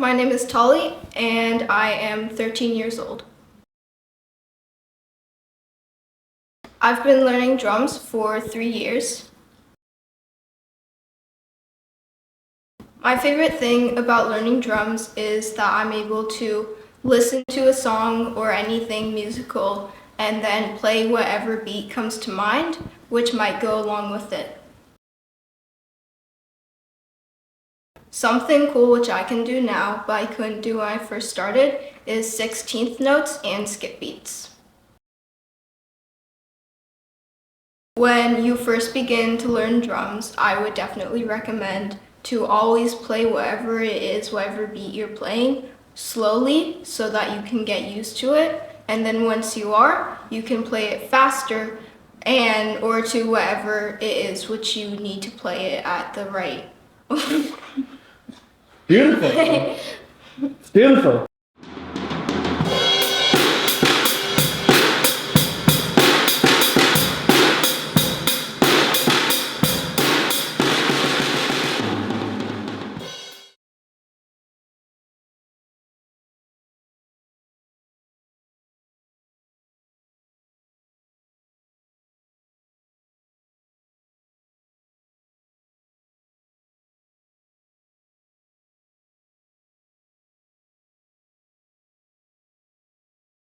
My name is Tali, and I am 13 years old. I've been learning drums for 3 years. My favorite thing about learning drums is that I'm able to listen to a song or anything musical and then play whatever beat comes to mind, which might go along with it. Something cool which I can do now, but I couldn't do when I first started, is 16th notes and skip beats. When you first begin to learn drums, I would definitely recommend to always play whatever it is, whatever beat you're playing, slowly so that you can get used to it. And then once you are, you can play it faster or to whatever it is which you need to play it at the right. Beautiful. It's beautiful.